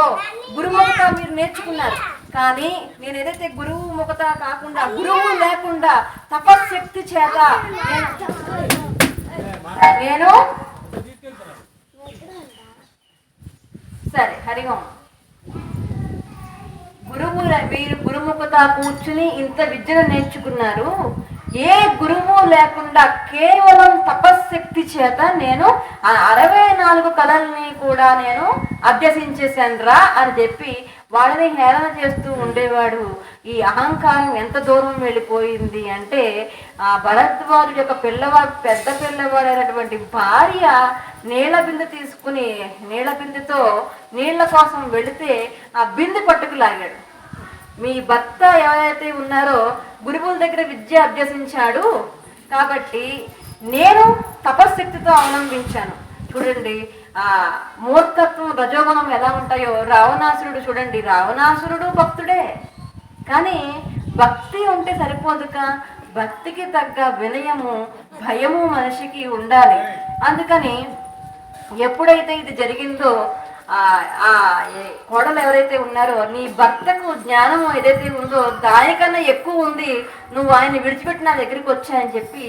గురుముఖత మీరు నేర్చుకున్నారు, కానీ నేను ఏదైతే గురువు ముఖత కాకుండా, గురువు లేకుండా తపశక్తి చేత నేను సరే హరిగం వీరు గురుముఖత కూర్చుని ఇంత విద్యను నేర్చుకున్నారు, ఏ గురువు లేకుండా కేవలం తపశక్తి చేత నేను ఆ 64 కళల్ని కూడా నేను అభ్యసించేశాను రా అని చెప్పి వాళ్ళని హేళన చేస్తూ ఉండేవాడు. ఈ అహంకారం ఎంత దూరం వెళ్ళిపోయింది అంటే, ఆ భరద్వాజుడి యొక్క పెద్ద పిల్లవాడైనటువంటి భార్య నీళ్ల బిందె తీసుకుని నీళ్ల బిందెతో నీళ్ల కోసం వెళితే ఆ బిందె పట్టుకు లాగాడు. మీ భర్త ఎవరైతే ఉన్నారో గురువుల దగ్గర విద్య అభ్యసించాడు కాబట్టి నేను తపశక్తితో అవలంబించాను. చూడండి ఆ మూర్ఖత్వం, రజోగుణం ఎలా ఉంటాయో. రావణాసురుడు చూడండి, రావణాసురుడు భక్తుడే, కానీ భక్తి ఉంటే సరిపోదుక, భక్తికి తగ్గ వినయము, భయము మనిషికి ఉండాలి. అందుకని ఎప్పుడైతే ఇది జరిగిందో ఆ కోడలు ఎవరైతే ఉన్నారో, నీ భర్తకు జ్ఞానం ఏదైతే ఉందో దానికన్నా ఎక్కువ ఉంది, నువ్వు ఆయన విడిచిపెట్టి నా దగ్గరికి వచ్చాయని చెప్పి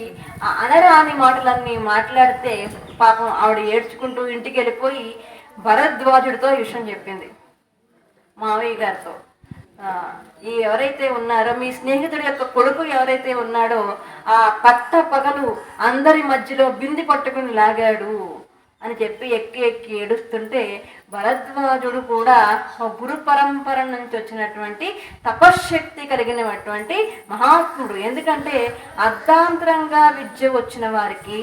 అనరాని మాటలన్నీ మాట్లాడితే పాపం ఆవిడ ఏడ్చుకుంటూ ఇంటికి వెళ్ళిపోయి భరద్వాజుడితో ఈ విషయం చెప్పింది, మావయ్య గారితో. ఈ ఎవరైతే ఉన్నారో మీ స్నేహితుడి యొక్క కొడుకు ఎవరైతే ఉన్నాడో ఆ పట్ట పగలు అందరి మధ్యలో బింది పట్టుకుని లాగాడు అని చెప్పి ఎక్కి ఎక్కి ఏడుస్తుంటే, భరద్వాజుడు కూడా గురు పరంపర నుంచి వచ్చినటువంటి తపశ్శక్తి కలిగినటువంటి మహాత్ముడు. ఎందుకంటే అర్ధాంతరంగా విద్య వచ్చిన వారికి,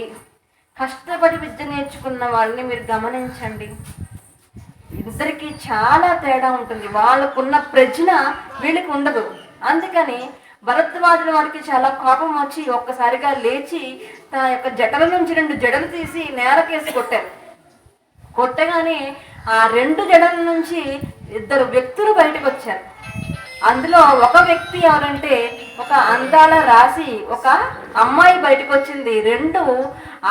కష్టపడి విద్య నేర్చుకున్న వాళ్ళని మీరు గమనించండి, ఇద్దరికి చాలా తేడా ఉంటుంది. వాళ్ళకున్న ప్రజ్ఞ వీళ్ళకి ఉండదు. అందుకని భరద్వాజుల వారికి చాలా కోపం వచ్చి ఒక్కసారిగా లేచి తన యొక్క జటల నుంచి 2 జడలు తీసి నేలకేసి కొట్టారు. కొట్టగానే ఆ 2 జడల నుంచి 2 వ్యక్తులు బయటకు వచ్చారు. అందులో ఒక వ్యక్తి ఎవరంటే ఒక అందాల రాశి ఒక అమ్మాయి బయటకు వచ్చింది. రెండు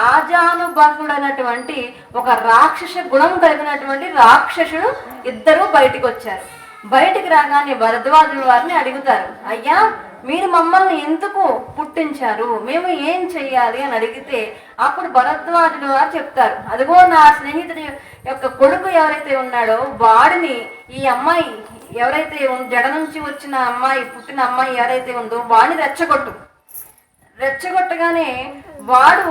ఆజానుబాహుడైనటువంటి ఒక రాక్షస గుణం కలిగినటువంటి రాక్షసుడు ఇద్దరు బయటకు వచ్చారు. బయటికి రాగానే భరద్వాజుల వారిని అడుగుతారు, అయ్యా మీరు మమ్మల్ని ఎందుకు పుట్టించారు, మేము ఏం చెయ్యాలి అని అడిగితే అప్పుడు భరద్వాజుల వారు చెప్తారు, అదిగో నా స్నేహితుడి యొక్క కొడుకు ఎవరైతే ఉన్నాడో వాడిని ఈ అమ్మాయి ఎవరైతే జడ నుంచి వచ్చిన అమ్మాయి పుట్టిన అమ్మాయి ఎవరైతే ఉందో వాడిని రెచ్చగొట్టగానే వాడు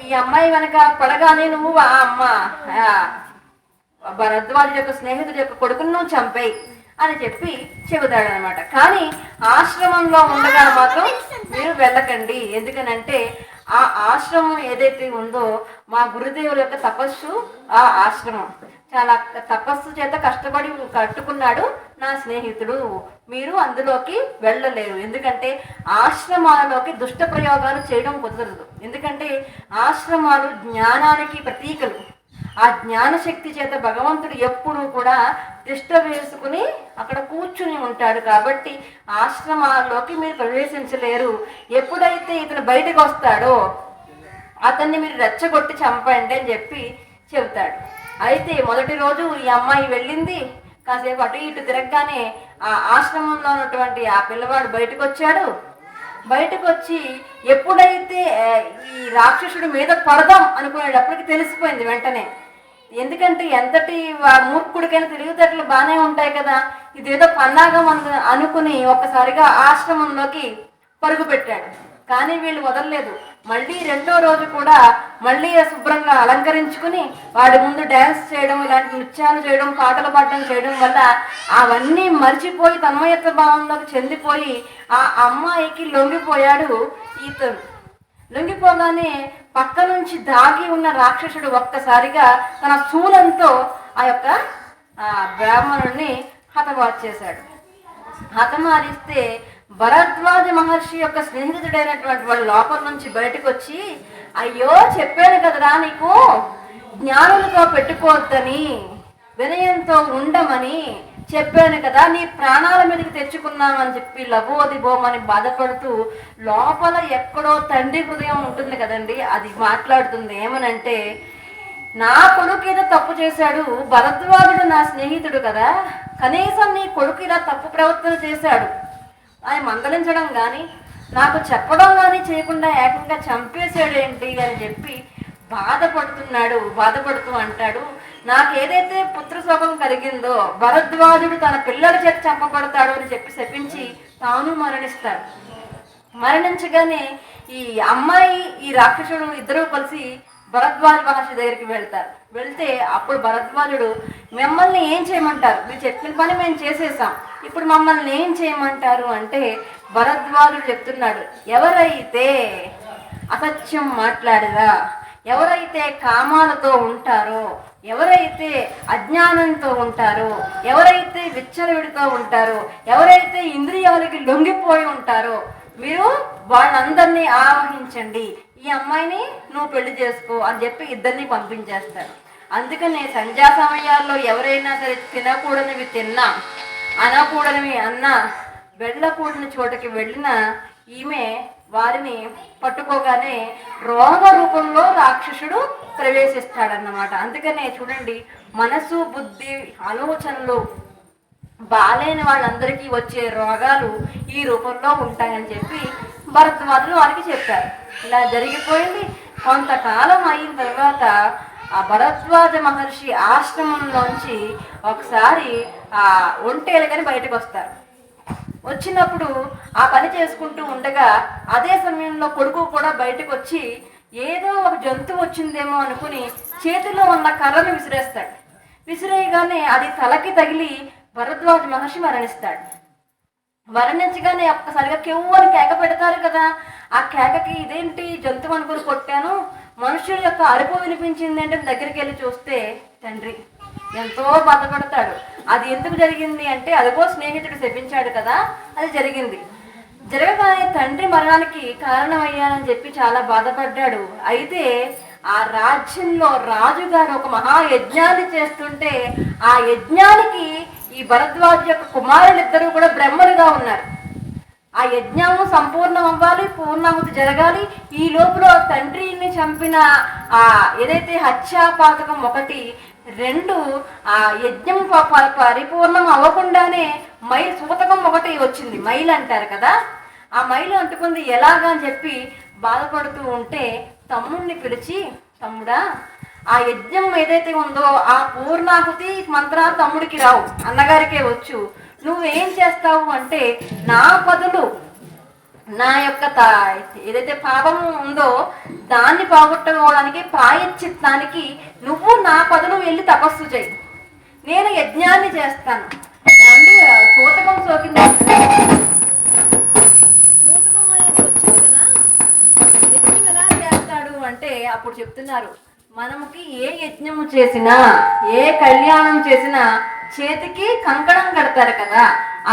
ఈ అమ్మాయి వెనక పడగానే నువ్వు ఆ అమ్మ భరద్వాజుడి యొక్క స్నేహితుడి యొక్క కొడుకును నువ్వు చంపేయి అని చెప్పి చెబుతాడు అనమాట. కానీ ఆశ్రమంలో ఉండగా మాత్రం మీరు వెళ్ళకండి, ఎందుకనంటే ఆ ఆశ్రమం ఏదైతే ఉందో మా గురుదేవుల యొక్క తపస్సు, ఆ ఆశ్రమం చాలా తపస్సు చేత కష్టపడి కట్టుకున్నాడు నా స్నేహితుడు, మీరు అందులోకి వెళ్ళలేరు. ఎందుకంటే ఆశ్రమాలలోకి దుష్ట ప్రయోగాలు చేయడం కుదరదు. ఎందుకంటే ఆశ్రమాలు జ్ఞానానికి ప్రతీకలు. ఆ జ్ఞానశక్తి చేత భగవంతుడు ఎప్పుడూ కూడా తిష్ట వేసుకుని అక్కడ కూర్చుని ఉంటాడు. కాబట్టి ఆశ్రమాల్లోకి మీరు ప్రవేశించలేరు. ఎప్పుడైతే ఇతను బయటకు వస్తాడో అతన్ని మీరు రెచ్చగొట్టి చంపండి అని చెప్పి చెబుతాడు. అయితే మొదటి రోజు ఈ అమ్మాయి వెళ్ళింది, కాసేపు అటు ఇటు తిరగగానే ఆ ఆశ్రమంలో ఉన్నటువంటి ఆ పిల్లవాడు బయటకు వచ్చాడు. బయటకు వచ్చి ఎప్పుడైతే ఈ రాక్షసుడి మీద పడదాం అనుకునేటప్పటికి తెలిసిపోయింది వెంటనే. ఎందుకంటే ఎంతటి మూర్ఖుడికైనా తెలివితేటలు బాగానే ఉంటాయి కదా, ఇదేదో పన్నాగం అనుకుని ఒక్కసారిగా ఆశ్రమంలోకి పరుగు పెట్టాడు. కానీ వీళ్ళు వదలలేదు. మళ్ళీ రెండో రోజు కూడా మళ్ళీ శుభ్రంగా అలంకరించుకుని వాడి ముందు డ్యాన్స్ చేయడం, ఇలాంటి నృత్యాలు చేయడం, పాటలు పాడడం చేయడం వల్ల అవన్నీ మర్చిపోయి తన్మయత్వ భావంలోకి చెందిపోయి ఆ అమ్మాయికి లొంగిపోయాడు ఈతను. లొంగిపోగానే పక్క నుంచి దాగి ఉన్న రాక్షసుడు ఒక్కసారిగా తన శూలంతో ఆ యొక్క బ్రాహ్మణుడిని హతమార్చేశాడు. హతమారిస్తే భరద్వాజ మహర్షి యొక్క స్నేహితుడైనటువంటి వాడు లోపల నుంచి బయటకు వచ్చి, అయ్యో చెప్పాను కదరా నీకు జ్ఞానులతో పెట్టుకోవద్దని, వినయంతో ఉండమని చెప్పాను కదా, నీ ప్రాణాల మీదకి తెచ్చుకున్నామని చెప్పి లబోదిబోమని బాధపడుతూ లోపల ఎక్కడో తండ్రి హృదయం ఉంటుంది కదండి, అది మాట్లాడుతుంది. ఏమనంటే, నా కొడుకు ఏదో తప్పు చేశాడు, భరద్వాజుడు నా స్నేహితుడు కదా, కనీసం నీ కొడుకు ఇలా తప్పు ప్రవర్తన చేశాడు ఆయన మందలించడం కానీ నాకు చెప్పడం కానీ చేయకుండా ఏకంగా చంపేశాడు ఏంటి అని చెప్పి బాధపడుతూ అంటాడు, నాకు ఏదైతే పుత్రశోకం కలిగిందో భరద్వాజుడు తన పిల్లల చేత చంపబడతాడు అని చెప్పి శపించి తాను మరణిస్తాడు. మరణించగానే ఈ అమ్మాయి ఈ రాక్షసుడు ఇద్దరూ కలిసి భరద్వాజ మహర్షి దగ్గరికి వెళ్తే అప్పుడు భరద్వాజుడు, మిమ్మల్ని ఏం చేయమంటారు, మీరు చెప్పిన పని మేము చేసేసాం, ఇప్పుడు మమ్మల్ని ఏం చేయమంటారు అంటే భరద్వాజుడు చెప్తున్నాడు, ఎవరైతే అసత్యం మాట్లాడరా, ఎవరైతే కామాలతో ఉంటారో, ఎవరైతే అజ్ఞానంతో ఉంటారో, ఎవరైతే విచ్చలవిడితో ఉంటారో, ఎవరైతే ఇంద్రియాలకి లొంగిపోయి ఉంటారో మీరు వాళ్ళందరినీ ఆవహించండి, ఈ అమ్మాయిని నువ్వు పెళ్లి చేసుకో అని చెప్పి ఇద్దరిని పంపించేస్తారు. అందుకనే సంధ్యా సమయాల్లో ఎవరైనా సరే తినకూడనివి తిన్నా, అనకూడనివి అన్నా, వెళ్ళకూడని చోటకి వెళ్ళినా ఈమె వారిని పట్టుకోగానే రోగ రూపంలో రాక్షసుడు ప్రవేశిస్తాడన్నమాట. అందుకనే చూడండి, మనసు బుద్ధి ఆలోచనలు బాలేని వాళ్ళందరికీ వచ్చే రోగాలు ఈ రూపంలో ఉంటాయని చెప్పి భరద్వాజులు వారికి చెప్పారు. ఇలా జరిగిపోయింది. కొంతకాలం అయిన తర్వాత ఆ భరద్వాజ మహర్షి ఆశ్రమంలోంచి ఒకసారి ఆ ఒంటేలుగని బయటకు వస్తారు. వచ్చినప్పుడు ఆ పని చేసుకుంటూ ఉండగా అదే సమయంలో కొడుకు కూడా బయటకు వచ్చి ఏదో ఒక జంతువు వచ్చిందేమో అనుకుని చేతిలో ఉన్న కర్రను విసిరేస్తాడు. విసిరేయగానే అది తలకి తగిలి భరద్వాజ మహర్షి మరణిస్తాడు. మరణించగానే ఒక్కసారిగా కెవ్వని కేక పెడతారు కదా, ఆ కేకకి ఇదేంటి జంతువు అనుకుని కొట్టాను, మనుషుల యొక్క అరుపు వినిపించింది అంటే దగ్గరికి వెళ్ళి చూస్తే తండ్రి ఎంతో బాధపడతాడు. అది ఎందుకు జరిగింది అంటే అదిగో స్నేహితుడు శపించాడు కదా, అది జరిగింది. జరగగానే తండ్రి మరణానికి కారణమయ్యానని చెప్పి చాలా బాధపడ్డాడు. అయితే ఆ రాజ్యంలో రాజుగారు ఒక మహాయజ్ఞాన్ని చేస్తుంటే ఆ యజ్ఞానికి ఈ భరద్వాజ యొక్క కుమారులిద్దరూ కూడా బ్రహ్మలుగా ఉన్నారు. ఆ యజ్ఞము సంపూర్ణం అవ్వాలి, పూర్ణాహుతి జరగాలి. ఈ లోపల తండ్రిని చంపిన ఆ ఏదైతే హత్యాపాతకం 1, 2 ఆ యజ్ఞం పరిపూర్ణం అవ్వకుండానే సూతకం 1 వచ్చింది. మైలు అంటారు కదా, ఆ మైలు అంటుకుంది. ఎలాగా అని చెప్పి బాధపడుతూ ఉంటే తమ్ముడిని పిలిచి, తమ్ముడా, ఆ యజ్ఞం ఏదైతే ఉందో ఆ పూర్ణాహుతి మంత్రాలు తమ్ముడికి రావు, అన్నగారికే వచ్చు. నువ్వేం చేస్తావు అంటే, నా బదులు నా యొక్క ఏదైతే పాపం ఉందో దాన్ని పోగొట్టుకోవడానికి, ప్రాయశ్చిత్తానికి నువ్వు నా బదులు వెళ్ళి తపస్సు చేయి, నేను యజ్ఞాన్ని చేస్తాను. సూతకం సోకింది, సూతకం అనేది వచ్చింది కదా, యజ్ఞం ఎలా చేస్తాడు అంటే అప్పుడు చెప్తున్నారు, మనకి ఏ యజ్ఞము చేసినా, ఏ కళ్యాణం చేసినా చేతికి కంకణం కడతారు కదా,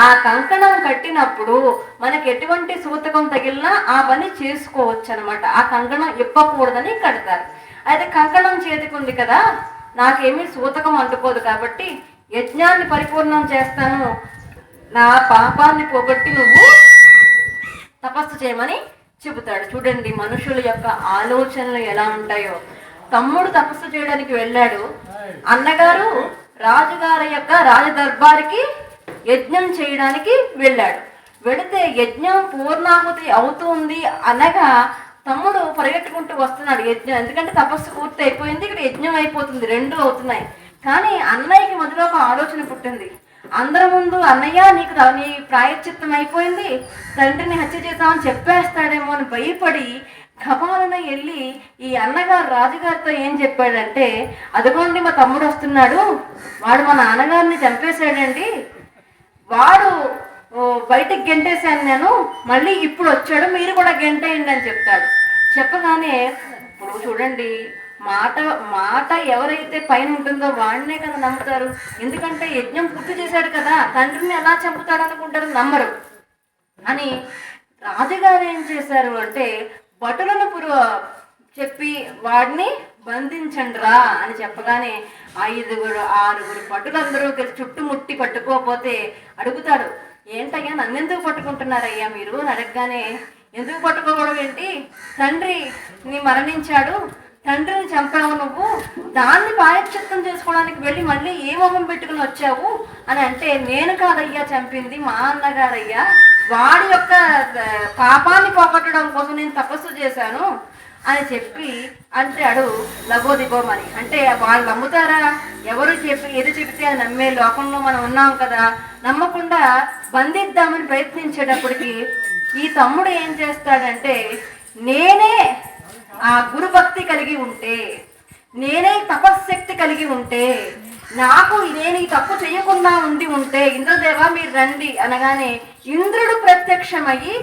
ఆ కంకణం కట్టినప్పుడు మనకి ఎటువంటి సూతకం తగిలినా ఆ పని చేసుకోవచ్చు అనమాట. ఆ కంకణం ఇప్పకూడదని కడతారు. అయితే కంకణం చేతికి ఉంది కదా, నాకేమీ సూతకం అంటుకోదు కాబట్టి యజ్ఞాన్ని పరిపూర్ణం చేస్తాను, నా పాపాన్ని పోగొట్టి నువ్వు తపస్సు చేయమని చెబుతాడు. చూడండి మనుషుల యొక్క ఆలోచనలు ఎలా ఉంటాయో. తమ్ముడు తపస్సు చేయడానికి వెళ్ళాడు, అన్నగారు రాజుగారి యొక్క రాజదర్బారికి యజ్ఞం చేయడానికి వెళ్ళాడు. వెళితే యజ్ఞం పూర్ణాహుతి అవుతుంది అనగా తమ్ముడు పరిగెట్టుకుంటూ వస్తున్నాడు యజ్ఞం, ఎందుకంటే తపస్సు పూర్తి అయిపోయింది, ఇక్కడ యజ్ఞం అయిపోతుంది, 2 అవుతున్నాయి. కానీ అన్నయ్యకి మధ్యలో ఒక ఆలోచన పుట్టింది. అందరి ముందు అన్నయ్య నీ ప్రాయశ్చిత్తం అయిపోయింది, తండ్రిని హత్య చేస్తామని చెప్పేస్తాడేమో అని భయపడి గబాలన వెళ్ళి ఈ అన్నగారు రాజుగారితో ఏం చెప్పాడంటే, అదిగోండి మా తమ్ముడు వస్తున్నాడు, వాడు మా నాన్నగారిని చంపేశాడండి, వాడు బయటికి గెంటేశాను నేను, మళ్ళీ ఇప్పుడు వచ్చాడు, మీరు కూడా గెంటేయండి అని చెప్తాడు. చెప్పగానే ఇప్పుడు చూడండి, మాట ఎవరైతే పైన ఉంటుందో వాడినే కదా నమ్ముతారు. ఎందుకంటే యజ్ఞం పూర్తి చేశాడు కదా, తండ్రిని ఎలా చంపుతాడు అనుకుంటారు, నమ్మరు అని రాజుగారు ఏం చేశారు అంటే, భటులను చెప్పి వాడిని బంధించండి రా అని చెప్పగానే 5, 6 భటులందరూ చుట్టుముట్టి పట్టుకోకపోతే అడుగుతాడు, ఏంటయ్యా నన్నెందుకు పట్టుకుంటున్నారయ్యా మీరు అని అడగగానే, ఎందుకు పట్టుకోవడం ఏంటి, తండ్రిని మరణించాడు, తండ్రిని చంపావు నువ్వు, దాన్ని ప్రాయశ్చిత్తం చేసుకోవడానికి వెళ్ళి మళ్ళీ ఏ మొహం పెట్టుకుని వచ్చావు అని అంటే, నేను కాదయ్యా చంపింది మా అన్నగారయ్యా, వాడి యొక్క పాపాన్ని పోగొట్టడం కోసం నేను తపస్సు చేశాను అని చెప్పి అంటాడు లబోదిబోమని. అంటే వాళ్ళు నమ్ముతారా? ఎవరు ఏది చెబితే అది నమ్మే లోకంలో మనం ఉన్నాం కదా. నమ్మకుండా బంధిద్దామని ప్రయత్నించేటప్పటికి ఈ తమ్ముడు ఏం చేస్తాడంటే, నేనే ఆ గురుభక్తి కలిగి ఉంటే, నేనే తపశ్శక్తి కలిగి ఉంటే, నేను ఈ తప్పు చేయకుండా ఉంటే ఇంద్రదేవ మీరు రండి అనగానే ఇంద్రుడు ప్రత్యక్షమయ్యి,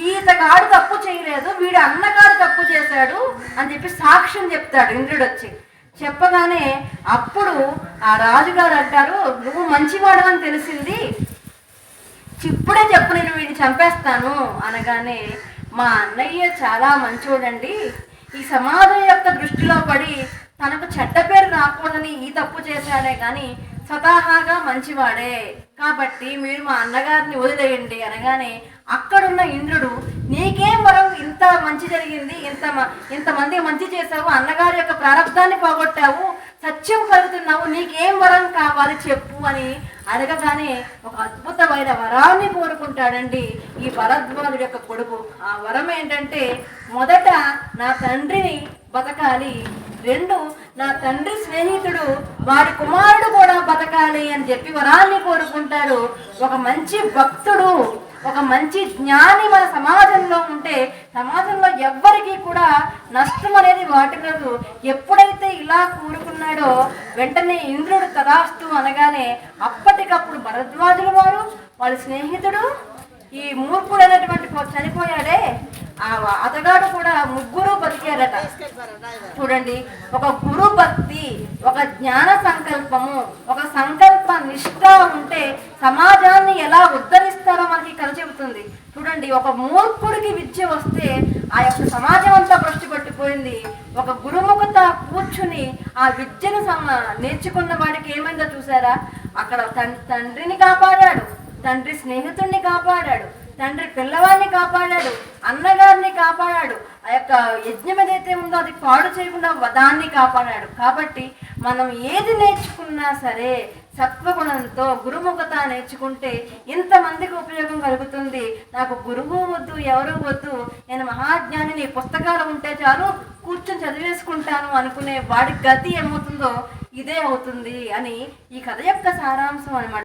ఈతగాడు తప్పు చేయలేదు, వీడు అన్నగాడు తప్పు చేశాడు అని చెప్పి సాక్ష్యం చెప్తాడు. ఇంద్రుడు వచ్చి చెప్పగానే అప్పుడు ఆ రాజుగారు అంటారు, నువ్వు మంచివాడు అని తెలిసింది, ఇప్పుడే చెప్పు, నేను వీడిని చంపేస్తాను అనగానే, మా అన్నయ్య చాలా మంచోడండి, ఈ సమాజం యొక్క దృష్టిలో పడి తనకు చెడ్డ పేరు రాకూడదని ఈ తప్పు చేశాడే కానీ స్వతహాగా మంచివాడే, కాబట్టి మీరు మా అన్నగారిని వదిలేయండి అనగానే అక్కడున్న ఇంద్రుడు, నీకేం వరం, ఇంత మంచి జరిగింది, ఇంతమంది మంచి చేశావు, అన్నగారి యొక్క ప్రారంధాన్ని పోగొట్టావు, సత్యం కలుగుతున్నావు, నీకేం వరం కావాలి చెప్పు అని అడగగానే ఒక అద్భుతమైన వరాన్ని కోరుకుంటాడండి ఈ భరద్వాజుడి యొక్క కొడుకు. ఆ వరం ఏంటంటే, మొదట నా తండ్రిని బతకాలి, 2 నా తండ్రి స్నేహితుడు వాడి కుమారుడు కూడా బతకాలి అని చెప్పి వరాన్ని కోరుకుంటాడు. ఒక మంచి భక్తుడు, ఒక మంచి జ్ఞాని మన సమాజంలో ఉంటే సమాజంలో ఎవ్వరికీ కూడా నష్టం అనేది వాటిల్లదు. ఎప్పుడైతే ఇలా కోరుకున్నాడో వెంటనే ఇంద్రుడు తదాస్తు అనగానే అప్పటికప్పుడు భరద్వాజుల వారు, వాళ్ళ స్నేహితుడు, ఈ మూర్ఖుడు అనేటువంటి చనిపోయాడే అతగాడు కూడా, ముగ్గురు బతికారట. చూడండి, ఒక గురు భక్తి, ఒక జ్ఞాన సంకల్పము, ఒక సంకల్ప నిష్ఠ ఉంటే సమాజాన్ని ఎలా ఉద్ధరిస్తారో మనకి కథ చెబుతుంది. చూడండి, ఒక మూర్ఖుడికి విద్య వస్తే ఆ యొక్క సమాజం అంతా భ్రష్టు పట్టిపోయింది. ఒక గురుముఖత కూర్చుని ఆ విద్యను నేర్చుకున్న వాడికి ఏమైందో చూసారా? అక్కడ తండ్రిని కాపాడాడు, తండ్రి స్నేహితుడిని కాపాడాడు, తండ్రి పిల్లవాడిని కాపాడాడు, అన్నగారిని కాపాడాడు. ఆ యొక్క యజ్ఞం ఏదైతే ఉందో అది పాడు చేయకుండా దాన్ని కాపాడాడు. కాబట్టి మనం ఏది నేర్చుకున్నా సరే సత్వగుణంతో గురుముఖత నేర్చుకుంటే ఇంతమందికి ఉపయోగం కలుగుతుంది. నాకు గురువు వద్దు, ఎవరు వద్దు, నేను మహాజ్ఞానిని, పుస్తకాలు ఉంటే చాలు కూర్చొని చదివేసుకుంటాను అనుకునే వాడి గతి ఏమవుతుందో ఇదే అవుతుంది అని ఈ కథ యొక్క సారాంశం అన్నమాట.